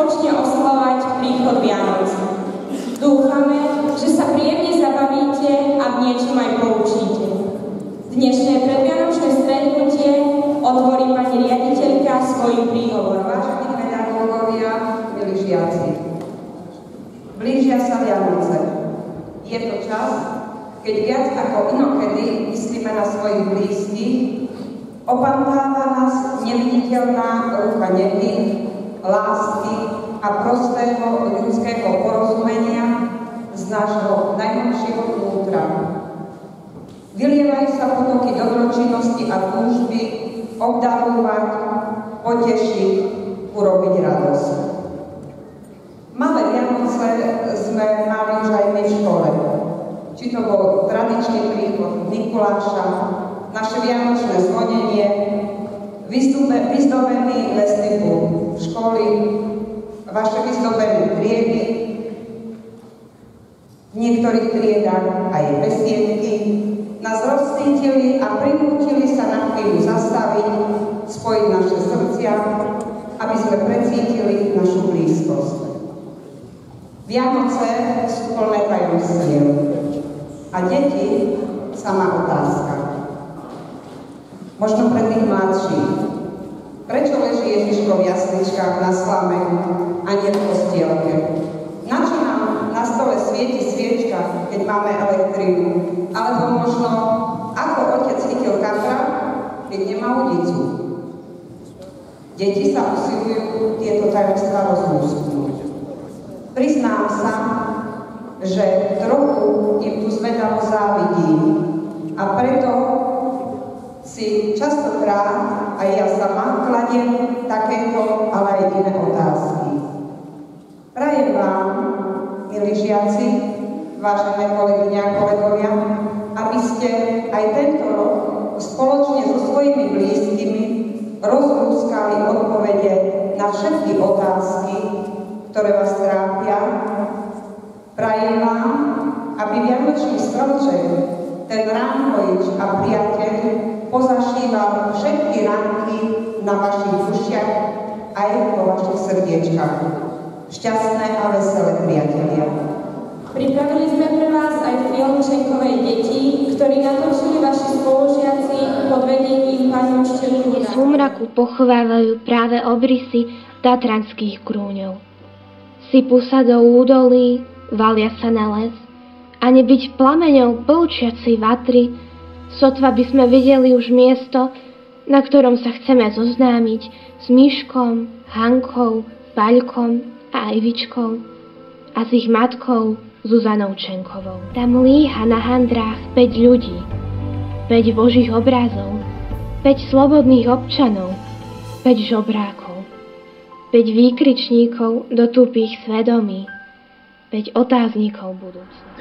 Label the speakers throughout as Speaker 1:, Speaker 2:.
Speaker 1: spoločne oslavovať príchod Vianoc. Dúfame, že sa príjemne zabavíte a v niečom aj poučíte. Dnešné predvianočné stretnutie otvorí pani riaditeľka svojím príhovorom.
Speaker 2: Vážení pedagógovia, milí žiaci, blížia sa Vianoce. Je to čas, keď viac ako inokedy myslíme na svojich blízkych, opantáva nás neviditeľná ruka nehy, lásky a prostého ľudského porozumenia z nášho najhlbšieho vnútra. Vylievajú sa potoky dobročinnosti a túžby obdarovať, potešiť, urobiť radosť. Malé Vianoce sme mali už aj my v škole. Či to bol tradičný príchod Mikuláša, naše vianočné zvonenie, vyzdobený vestibul školy, vaše vyzdobené triedy, v niektorých triedách aj besiedky, nás rozcítili a prinútili sa na chvíľu zastaviť, spojiť naše srdcia, aby sme precítili našu blízkosť. Vianoce sú plné tajomstiev a deti sama otázka. Možno pre tých mladších. Prečo leží Ježiško v jasličkách na slame a nie v postielke? Na čo nám na stole svieti sviečka, keď máme elektrínu? Alebo možno, ako otec chytil kapra, keď nemá udicu? Deti sa usilujú tieto tajomstvá rozlúsknuť. Priznám sa, že trochu im tu zvedavo závidím a preto si častokrát aj ja sama kladiem takéto, ale aj iné otázky. Prajem vám, milí žiaci, vážené kolegyne a kolegovia, aby ste aj tento rok spoločne so svojimi blízkymi rozlúskali odpovede na všetky otázky, ktoré vás trápia. Prajem vám, aby vianočný stromček, ten ránkovič a priateľ pozašíval všetky ránky na vašich dušiach aj vo vašich srdiečkách. Šťastné a veselé, priatelia.
Speaker 1: Pripravili sme pre vás aj film Šenkovej deti, ktorý natočili vaši spolužiaci pod vedením pani učiteľky.
Speaker 3: V súmraku pochovávajú práve obrysy tatranských krúňov. Sypú sa do údolí, valia sa na les a nebyť plameňou plúčiacej vatry, sotva by sme videli už miesto, na ktorom sa chceme zoznámiť s Miškom, Hankou, Paľkom a Ajvičkou a s ich matkou Zuzanou Čenkovou. Tam líha na handrách 5 ľudí, 5 božích obrazov, 5 slobodných občanov, 5 žobrákov, 5 výkričníkov do tupých svedomí, 5 otáznikov budúcnosti.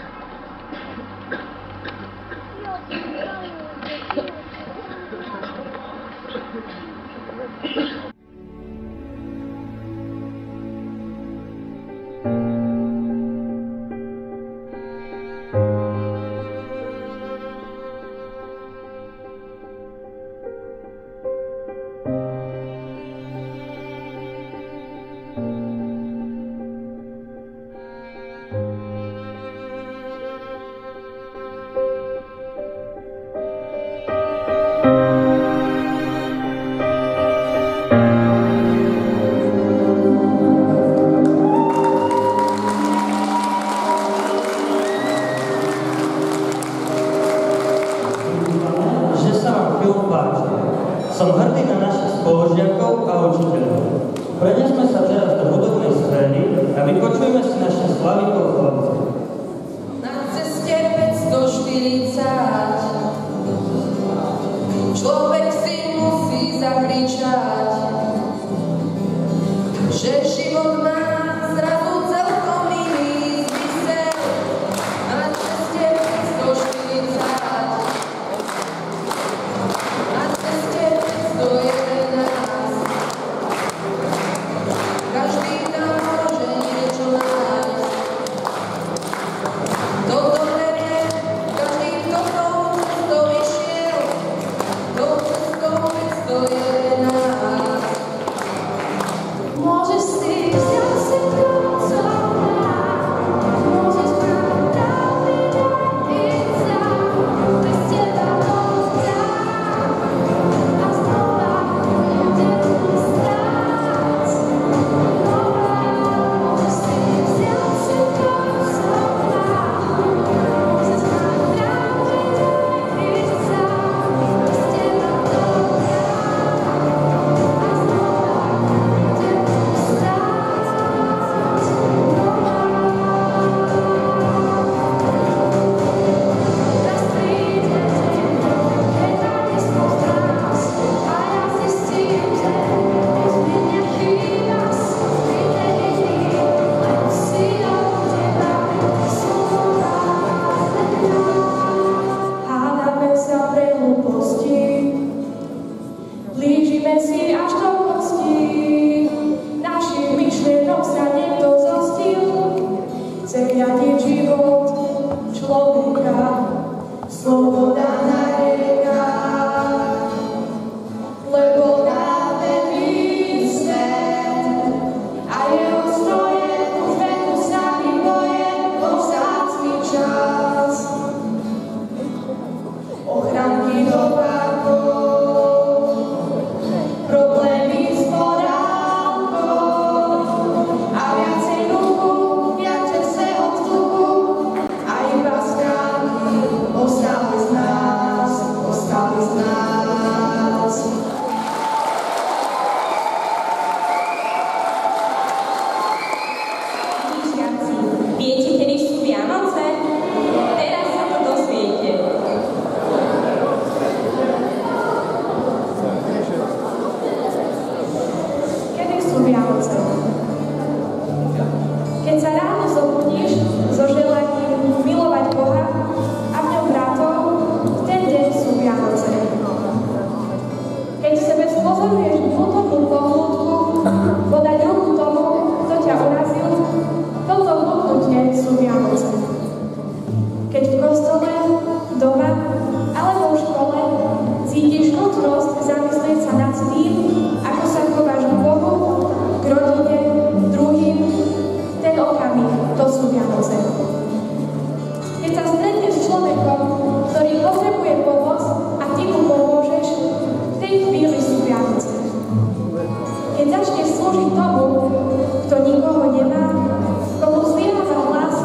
Speaker 4: Som hrdý na našich spolužiakov a učiteľov. Prenesme sa teraz do hudobnej scény a vypočujme si naše Slavikov chlapce.
Speaker 5: Na ceste 540 človek si musí zakričať, že život má zrazu celkom iný zmysel. Na ceste 540 každý tam môže niečo nájsť. Toto nevie, každý, kto tou cestou išiel, tou
Speaker 6: Keď sa ráno zobudíš so želaním milovať Boha a v ňom bratov, v ten deň sú Vianoce. Keď v sebe spozoruješ vnútornú pohnutku, podať ruku tomu, kto ťa urazil, toto vnúknutie sú Vianoce. Keď v kostole, doma alebo v škole cítiš nutnosť zamyslieť sa nad tým, ako sa chováš k Bohu, k rodine, druhým, ten okamih, to sú Vianoce. Keď sa stretneš s človekom, ktorý potrebuje pomoc a ty mu pomôžeš, v tej chvíli sú Vianoce. Keď začneš slúžiť tomu, kto nikoho nemá, komu zlyháva hlas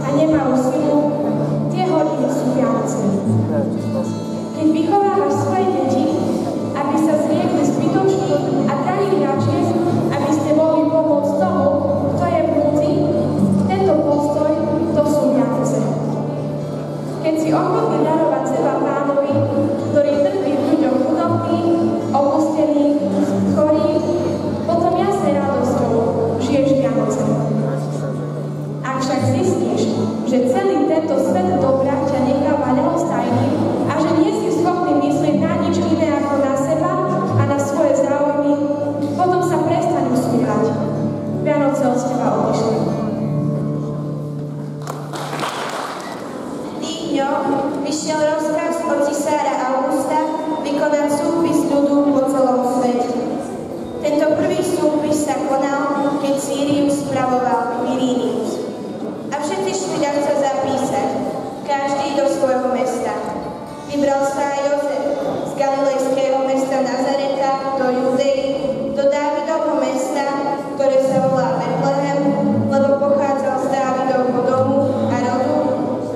Speaker 6: a nemá už silu, tie hodiny sú Vianoce. Keď vychovávaš svoje deti, aby sa zriekli zbytočných a drahých račiek, aby ste mohli pomôcť tomu, kto je v núdzi, tento postoj, to sú Vianoce. Keď si ochotný darovať seba Pánovi, ktorý trpí v ľuďom chudobných, opustených, chorých, potom jasnej radosťou žiješ Vianoce. Ak však zistíš, že celý tento svet dobra ťa necháva ľahostajným a že nie si schopný myslieť na nič iné ako na seba a na svoje záujmy, potom sa prestanú smívať. Vianoce od teba odišli.
Speaker 7: Tých dňoch vyšiel rozkaz od cisára Augusta vykonať súpis ľudu po celom svete. Tento prvý súpis sa konal, keď Sýrius spravoval Quirinius. A všetci šli sa zapísať, každý do svojho mesta. Vybral sa aj Jozef z galilejského mesta Nazareta do Judei, do Dávidovho mesta, ktoré sa volá Betlehem, lebo pochádzal z Dávidovho domu a rodu,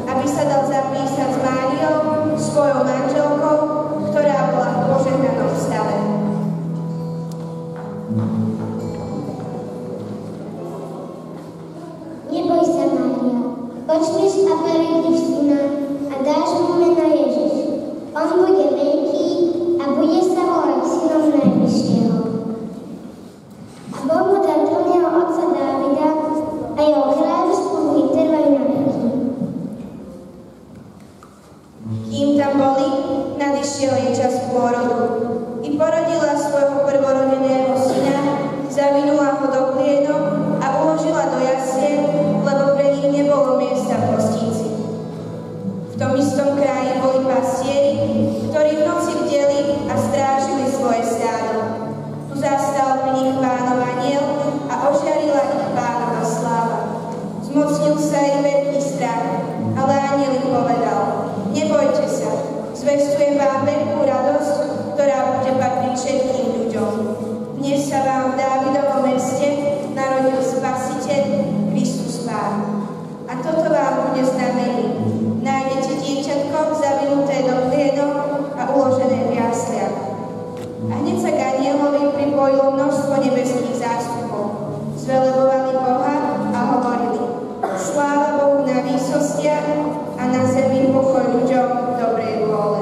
Speaker 7: aby sa dal zapísať s Máriou, svojou manželkou, ktorá bola v požehnanom stave.
Speaker 8: Neboj sa, Mária, počneš a porodíš syna a dáš mu meno Ježiš. On bude veľký a bude sa volať synom Najvyššieho. A Boh mu dá trônneho otca Dávida a jeho kráľovstvo bude trvať na veky.
Speaker 7: Kým tam boli, nadišiel jej čas pôrodu. I porodila svojho prvorodeného syna, zavinula ho do plienok a uložila do jasie, lebo pre nich nebolo miesta v hostíci. V tom istom kraji boli pastieri, ktorí v noci bdeli a strážili svoje stádo. Tu zastal pri nich Pánov anjel a ožiarila ich Pánova sláva. Zmocnil sa ich veľký strach, ale anjel im povedal: nebojte sa, zvestujem vám veľkú radosť, ktorá bude patriť všetkým ľuďom. Dnes sa vám v Dávidovom meste narodil Spasiteľ, Kristus Pán. A toto vám bude znamenie. Nájdete dieťatko zavinuté do plienok a uložené v jasliach. A hneď sa k anjelovi pripojilo množstvo nebeských zástupov. Zvelebovali Boha a hovorili: sláva Bohu na výsostiach a na zemi pokoj ľuďom dobrej vôle.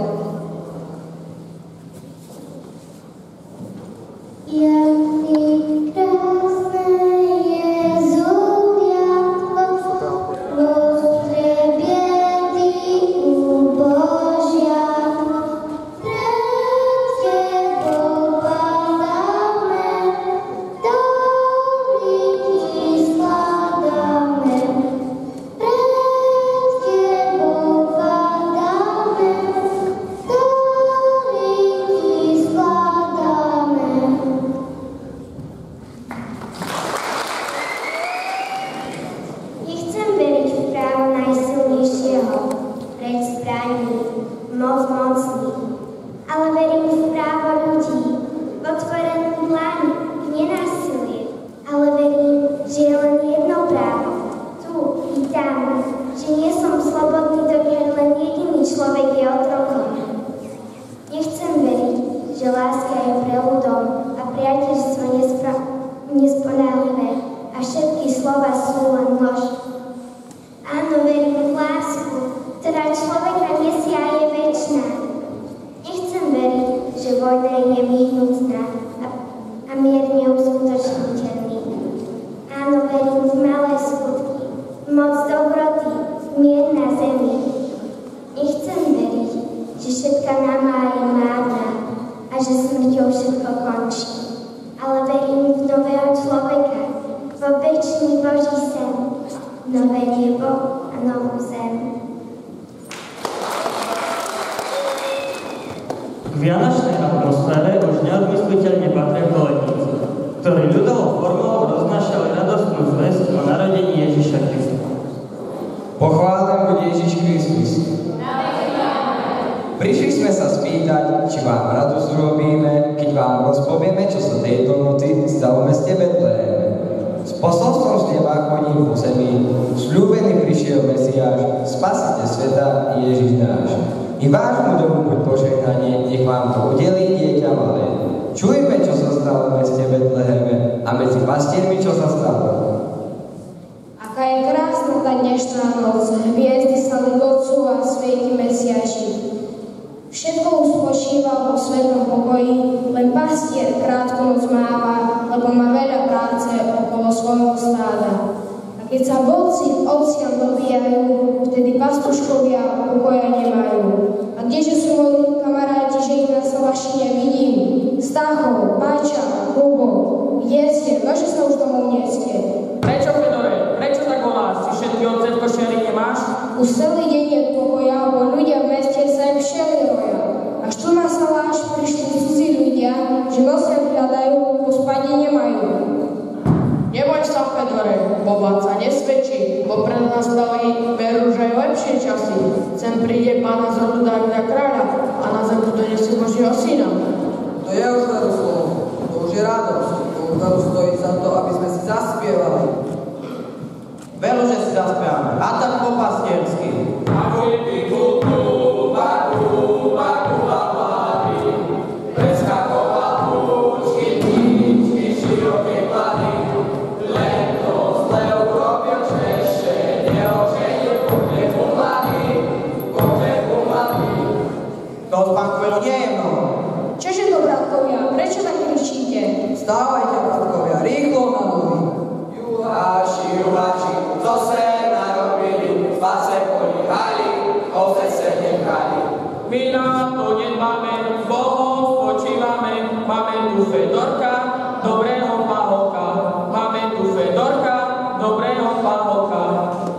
Speaker 8: všetka náma je márna a že smrťou všetko končí. Ale verím v nového človeka, vo večný Boží sen, nové nebo a novú zem.
Speaker 4: K vianočnej atmosfére už neodmysliteľne patria koledníci, ktorí ľudovou formou roznášali radostnú zvesť o narodení Ježiša Krista.
Speaker 9: Pochválen buď Ježiš Kristus. Prišli sme sa spýtať, či vám radosť urobíme, keď vám rozpovieme, čo sa tejto noci stalo v meste Betléme. S posolstvom z neba chodí po zemi, sľúbený prišiel Mesiáš, spasiteľ sveta Ježiš náš. I vášmu domu buď požehnanie, nech vám to udelí dieťa malé. Čujme, čo sa stalo v meste Betleheme a medzi pastiermi, čo sa stalo.
Speaker 6: Aká je krásna tá dnešná noc, hviezdy sa Otcu a svieti Mesiaši. Všetko už spočíva vo svetom pokoji, len pastier krátku noc máva, lebo má veľa práce okolo svojho stáda. A keď sa vlci ovciam dobíjajú, vtedy pastuškovia pokoja nemajú. A kdeže sú moji kamaráti, že ich na Salašine vidím? Stáchov, Páča, Hubo, jedzte, nože sa už domov neste.
Speaker 10: Prečo, Fedore? Prečo tak voláš? Či všetky ovce v košiari nemáš?
Speaker 6: Už celý deň je pokoja, bo ľudia v meste sa im všeli roja. Až tu na Saláš prišli cudzí ľudia, že nosia hľadajú, po spade nemajú.
Speaker 5: Neboj sa, Fedore, pobáť sa nesvedčí, bo pred nás stali veru, že aj lepšie časy. Sem príde pána z rodu Davida kráľa a na zem tu donesie Božieho syna.
Speaker 11: To je už veru slovo, to už je radosť, to už veru stojí za to, aby sme si zaspievali.
Speaker 4: Veru, že si zaspievame, a tak po pastiersky.
Speaker 6: Čože to, bratkovia, prečo tak kričíte?
Speaker 11: Vstávajte, bratkovia, rýchlo na nohy.
Speaker 9: Juháši, co se narobili, spase políhali, ovce se nechali.
Speaker 10: My na to nedbáme, s Bohom spočívame, máme tu Fedorka, dobrého pahoka. Máme tu Fedorka, dobrého pahoka.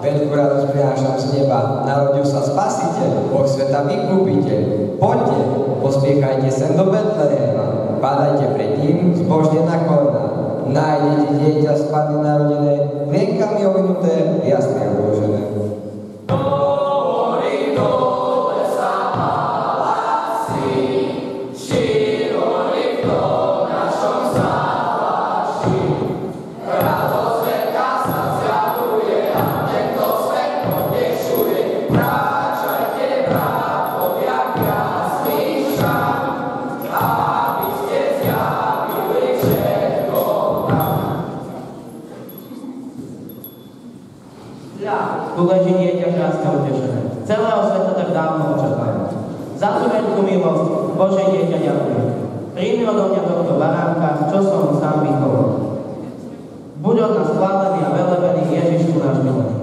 Speaker 9: Veľkú radosť prinášam z neba, narodil sa Spasiteľ, Boh sveta vykúpiteľ. Poďte, pospiechajte sem do Betlehema, padajte pred ním zbožne na kolena. Nájdete dieťa z Panny narodené, lienkami ovinuté, jasne uložené.
Speaker 4: Tu leží dieťa krásne utešené. Celého sveta tak dávno očakáva. Za tú veľkú milosť Bože dieťa ďakujem. Príjmi odo mňa tohto baránka, čo som sám vychoval. Buď od nás chválený a velebený Ježišku náš milený.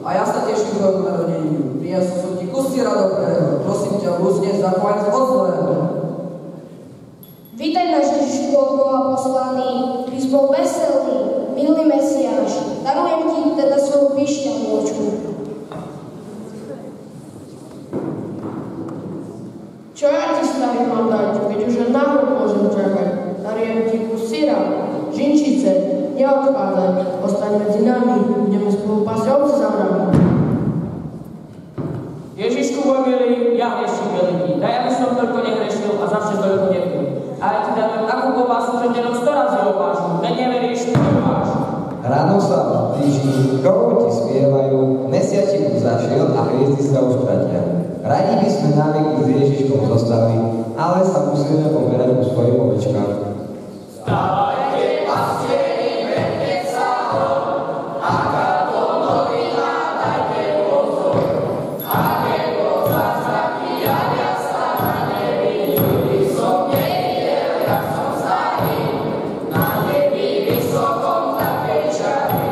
Speaker 11: A ja sa teším tvojmu narodeniu. Priniesol som ti kus syra dobrého. Prosím ťa, ľudne, zachovaj od zlého.
Speaker 6: Vítaj náš Ježišku od Boha poslaný, ty si bol veselý, milý Mesiáš. Darujem ti teda svoju pišťalôčku.
Speaker 5: Čo ja ti, starý, mám dať, keď už len národ môžem čakať? Darujem ti kus syra, žinčice, neodchádzaj, ostaň medzi nami, budeme spolu pásť ovce za nami.
Speaker 10: Ježišku môj milý, ja hreším veľký. Daj, aby som toľko nehrešil a za všetko toľko nebudem. Ale ti darujem takú povásu, že ťa 100 razy opášu. Keď neveríš, nemáš.
Speaker 9: Ráno sa blíži, korovoti spievajú, mesiač už zašiel a hviezdy sa už tratia. Radi by sme návykli s Ježiškom zostali, ale sa musíme pomerať ku svojim ovečkám.
Speaker 12: Stávajte, pastieri, vedte sa hon, aká to novina, dajte pozor. Aké to zázraky, javia sa na nebi, ľudí som nevidel, jak som starý, na nebi vysokom takej čary.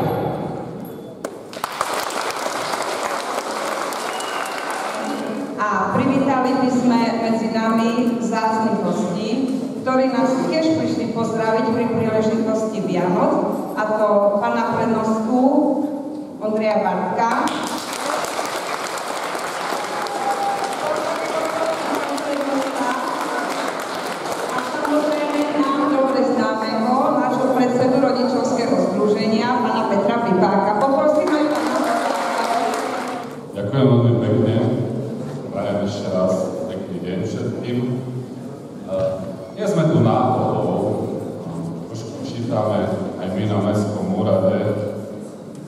Speaker 13: čítame aj my na Mestskom úrade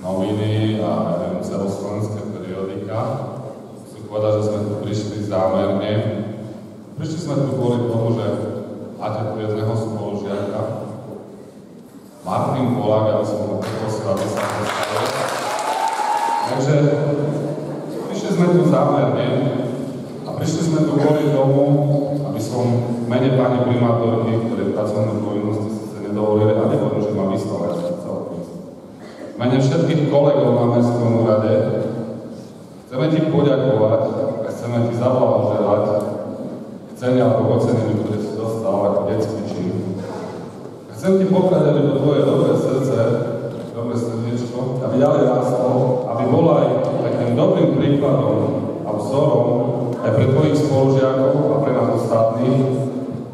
Speaker 13: noviny a celoslovenské periodika. Chcem povedať, že sme tu prišli zámerne. Prišli sme tu kvôli tomu, že máte tu jedného spolužiaka, Martin Polák, aby som ho poprosil, aby sa postavil. Takže prišli sme tu zámerne a prišli sme tu kvôli tomu, aby som v mene pani primátorky, ktoré pracovné povinnosti sice nedovolili, a nehovorím, že ma vyslala, v mene všetkých kolegov na Mestskom úrade chceme ti poďakovať a chceme ti zablahoželať k cene alebo oceneniu, ktoré si dostal ako detský čin. Chcem ti poprať, aby to tvoje dobré srdce, dobré srdiečko, aby ďalej rástlo, aby bolo aj takým dobrým príkladom a vzorom aj pre tvojich spolužiakov a pre nás ostatných.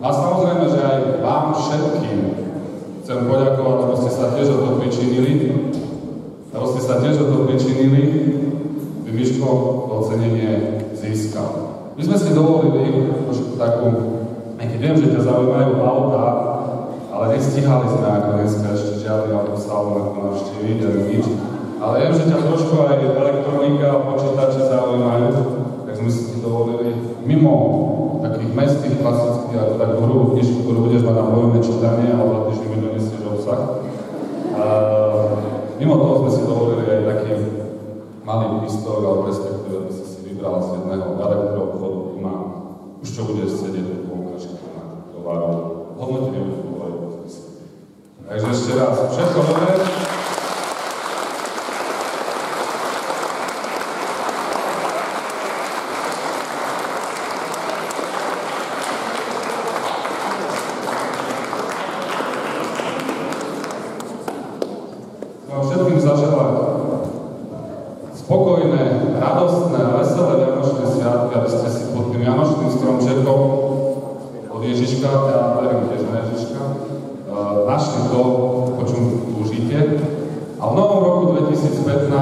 Speaker 13: A samozrejme, že aj vám všetkým chcem poďakovať, lebo ste sa tiež o to pričinili, by Miško to ocenenie získal. My sme si dovolili trošku takú, aj keď viem, že ťa zaujímajú autá, ale nestíhali sme ako dneska ešte žiadny autosalón ako navštíviť, ani nič. Ale viem, že ťa trošku aj elektronika a počítače zaujímajú, tak sme si dovolili mimo takých mestských klasických, ako takú hrubú knižku, ktorú budeš mať na vojné čítanie, ale za týždeň mi donesieš obsah. Mimo toho sme si dovolili aj taký malý pistol, alebo respektíve by si vybral z jedného elektroobchodu, ktorý má už čo budeš sedieť do poukažky na tovaru. Hodnotenie už bolo. Takže ešte raz, všetko dobré. Všetkým zaželať spokojné, radostné a veselé Vianočné sviatky, aby ste si pod tým Vianočným stromčekom od Ježiška, ja verím tiež na Ježiška, našli to, po čom túžite. A v novom roku 2015,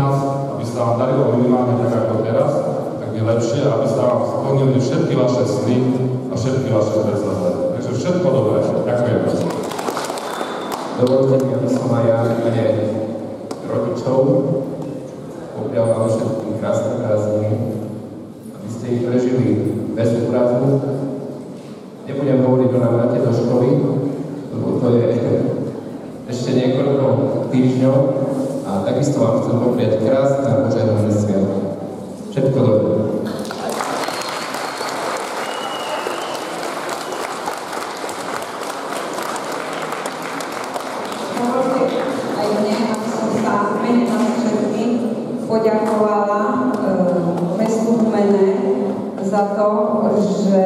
Speaker 13: aby sa vám darilo minimálne tak ako teraz, tak je lepšie, aby sa vám splnili všetky vaše sny a všetky vaše predstavy. Takže všetko dobré. Ďakujem.
Speaker 14: Dovolte mi, aby som aj ja rodičov poprial vám všetkým krásne prázdniny, aby ste ich prežili bez úrazu. Nebudem hovoriť o návrate do školy, lebo to je ešte niekoľko týždňov a takisto vám chcem popriať krásne a požehnané sviatky. Všetko dobré.
Speaker 2: Poďakovala mestu Humene za to, že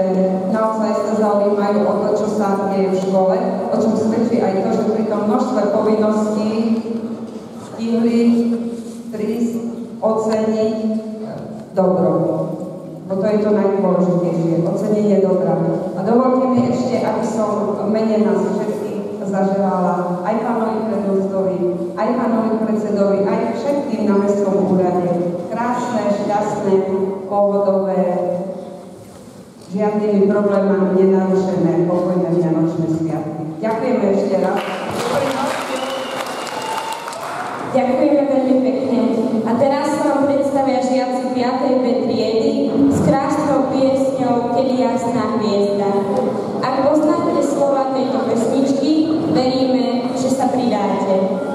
Speaker 2: naozaj sa zaujímajú o to, čo sa deje v škole, o čom svedčí aj to, že pri tom množstve povinností stihli prísť oceniť dobro. Bo to je to najdôležitejšie, ocenenie dobra. A dovolte mi ešte, aby som v mene nás všetkých zaželala aj pánovi prednostovi, aj pánovi predsedovi, aj všetkým na Mestskom úrade krásne, šťastné, pohodové, žiadnymi problémami nenarušené, pokojné Vianočné sviatky. Ďakujeme ešte raz.
Speaker 1: Ďakujeme veľmi pekne. A teraz sa vám predstavia žiaci 5. B triedy s krásnou piesňou Kedy jasná hviezda. Ak poznáte slova tejto pesničky, veríme, že sa pridáte.